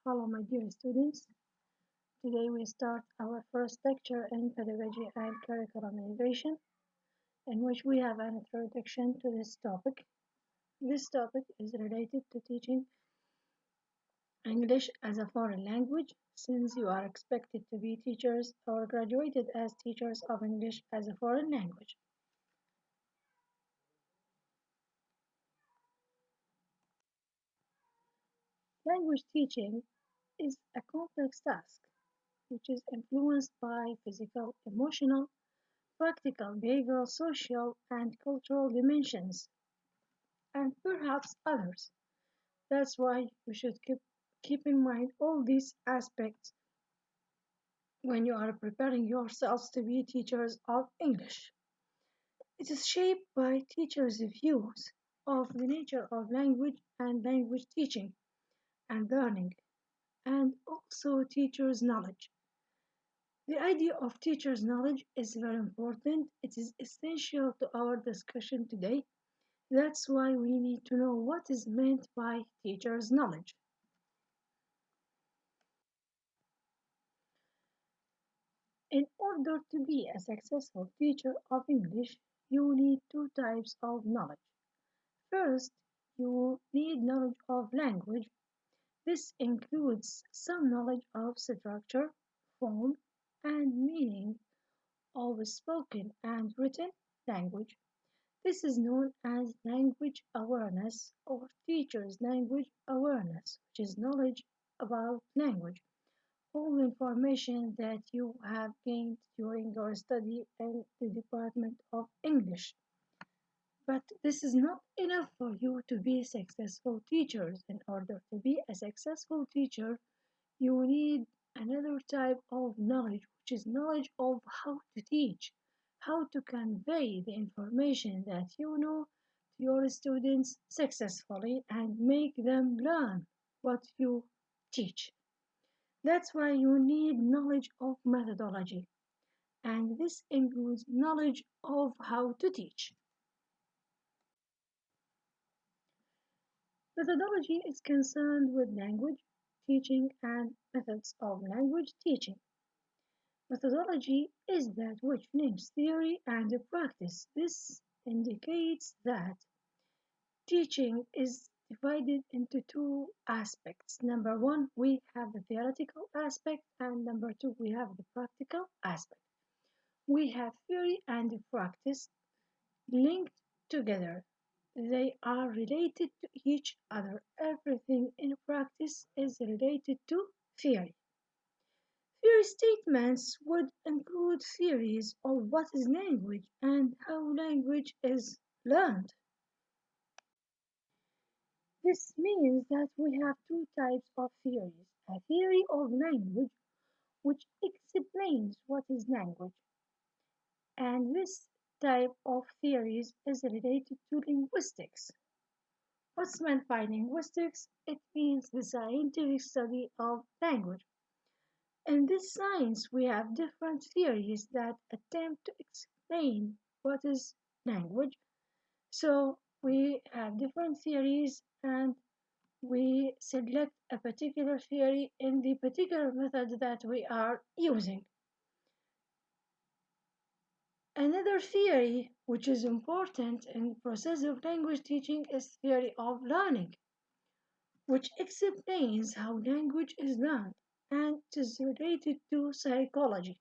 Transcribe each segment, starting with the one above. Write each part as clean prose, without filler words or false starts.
Hello, my dear students. Today we start our first lecture in Pedagogy and Curriculum Innovation, in which we have an introduction to this topic. This topic is related to teaching English as a foreign language, since you are expected to be teachers or graduated as teachers of English as a foreign language. Language teaching is a complex task which is influenced by physical, emotional, practical, behavioral, social, and cultural dimensions, and perhaps others. That's why you should keep in mind all these aspects when you are preparing yourselves to be teachers of English. It is shaped by teachers' views of the nature of language and language teaching and learning, and also teachers' knowledge. The idea of teachers' knowledge is very important. It is essential to our discussion today. That's why we need to know what is meant by teacher's knowledge. In order to be a successful teacher of English, you need two types of knowledge. First, you need knowledge of language. This includes some knowledge of structure, form, and meaning of spoken and written language. This is known as language awareness or teacher's language awareness, which is knowledge about language. All information that you have gained during your study in the Department of English. But this is not enough for you to be successful teachers. In order to be a successful teacher, you need another type of knowledge, which is knowledge of how to teach, how to convey the information that you know to your students successfully and make them learn what you teach. That's why you need knowledge of methodology, and this includes knowledge of how to teach. Methodology is concerned with language teaching and methods of language teaching. Methodology is that which links theory and practice. This indicates that teaching is divided into two aspects. Number one, we have the theoretical aspect, and number two, we have the practical aspect. We have theory and practice linked together. They are related to each other. Everything in practice is related to theory. Theory statements would include theories of what is language and how language is learned. This means that we have two types of theories. A theory of language, which explains what is language, and this type of theories is related to linguistics. What's meant by linguistics? It means the scientific study of language. In this science, we have different theories that attempt to explain what is language. So we have different theories and we select a particular theory in the particular method that we are using. Another theory which is important in the process of language teaching is theory of learning, which explains how language is learned and is related to psychology.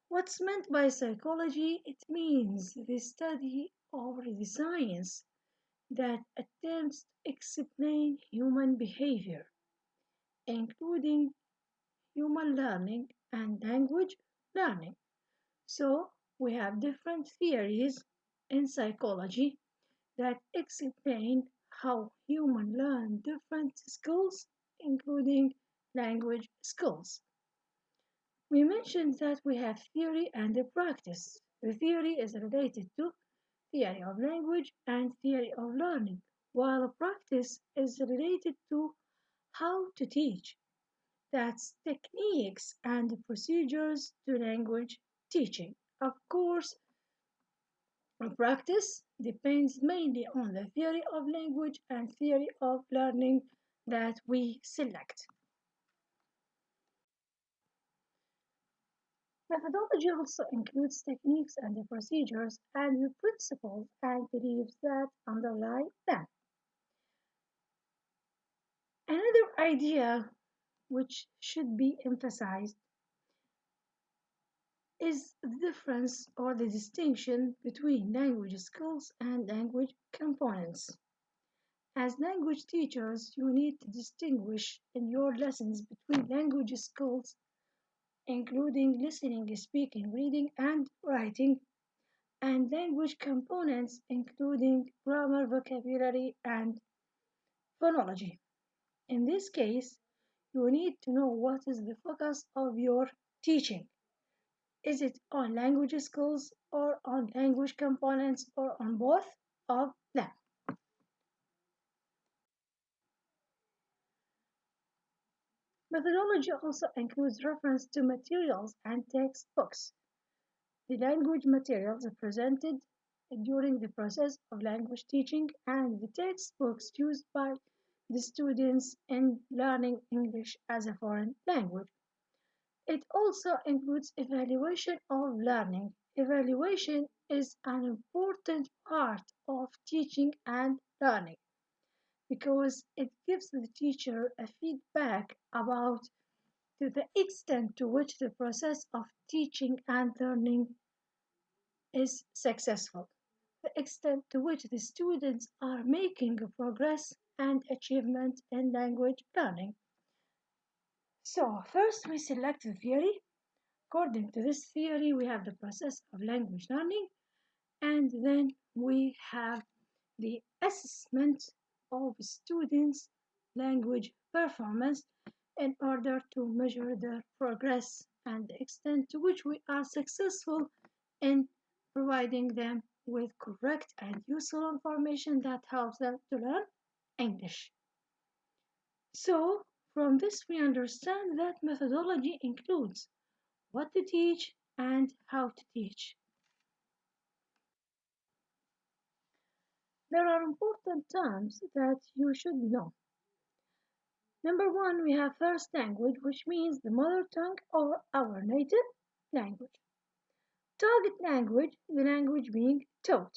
What's meant by psychology? It means the study or the science that attempts to explain human behavior, including human learning and language learning. So, we have different theories in psychology that explain how humans learn different skills, including language skills. We mentioned that we have theory and practice. The theory is related to theory of language and theory of learning, while practice is related to how to teach. That's techniques and procedures to language teaching. Of course, practice depends mainly on the theory of language and theory of learning that we select. Methodology also includes techniques and the procedures and the principles and beliefs that underlie them. Another idea which should be emphasized is the difference or the distinction between language skills and language components. As language teachers, you need to distinguish in your lessons between language skills, including listening, speaking, reading, and writing, and language components, including grammar, vocabulary, and phonology. In this case, you need to know what is the focus of your teaching. Is it on language skills or on language components or on both of them? Methodology also includes reference to materials and textbooks. The language materials are presented during the process of language teaching and the textbooks used by the students in learning English as a foreign language. It also includes evaluation of learning. Evaluation is an important part of teaching and learning because it gives the teacher a feedback about to the extent to which the process of teaching and learning is successful, the extent to which the students are making progress and achievement in language learning. So, first we select the theory. According to this theory, we have the process of language learning, and then we have the assessment of students' language performance in order to measure their progress and the extent to which we are successful in providing them with correct and useful information that helps them to learn English. So, from this, we understand that methodology includes what to teach and how to teach. There are important terms that you should know. Number one, we have first language, which means the mother tongue or our native language. Target language, the language being taught.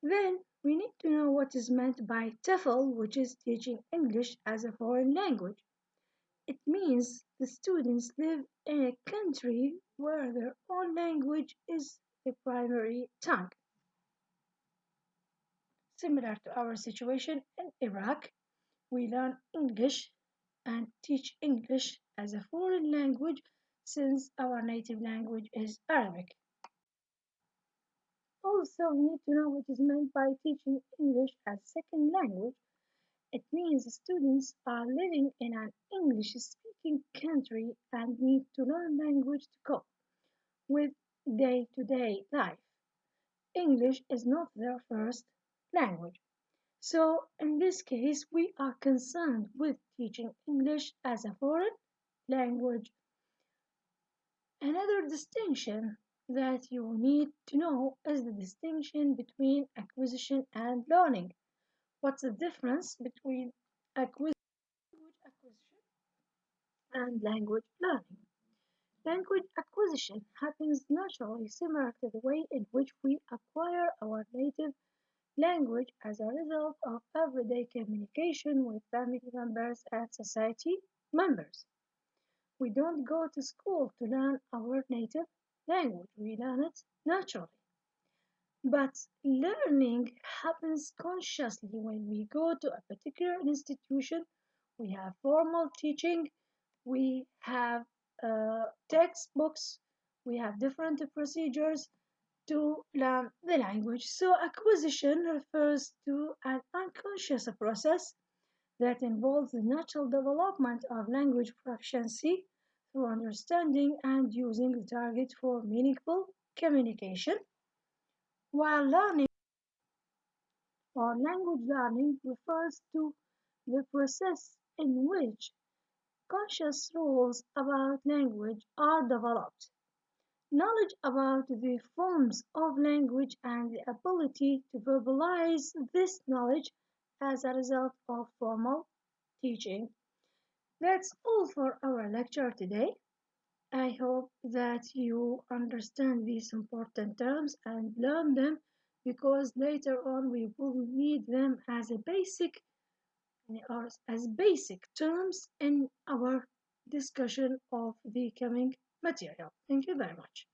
Then we need to know what is meant by TEFL, which is teaching English as a foreign language. It means the students live in a country where their own language is the primary tongue. Similar to our situation in Iraq, we learn English and teach English as a foreign language since our native language is Arabic. Also, we need to know what is meant by teaching English as second language. It means students are living in an English speaking country and need to learn language to cope with day to day life. English is not their first language. So, in this case, we are concerned with teaching English as a foreign language. Another distinction that you need to know is the distinction between acquisition and learning. What's the difference between language acquisition and language learning? Language acquisition happens naturally, similar to the way in which we acquire our native language as a result of everyday communication with family members and society members. We don't go to school to learn our native language, we learn it naturally. But learning happens consciously when we go to a particular institution. We have formal teaching, we have textbooks, we have different procedures to learn the language. So, acquisition refers to an unconscious process that involves the natural development of language proficiency through understanding and using the target for meaningful communication, while learning or language learning refers to the process in which conscious rules about language are developed. Knowledge about the forms of language and the ability to verbalize this knowledge as a result of formal teaching. That's all for our lecture today. I hope that you understand these important terms and learn them because later on we will need them as a basic or as basic terms in our discussion of the coming material. Thank you very much.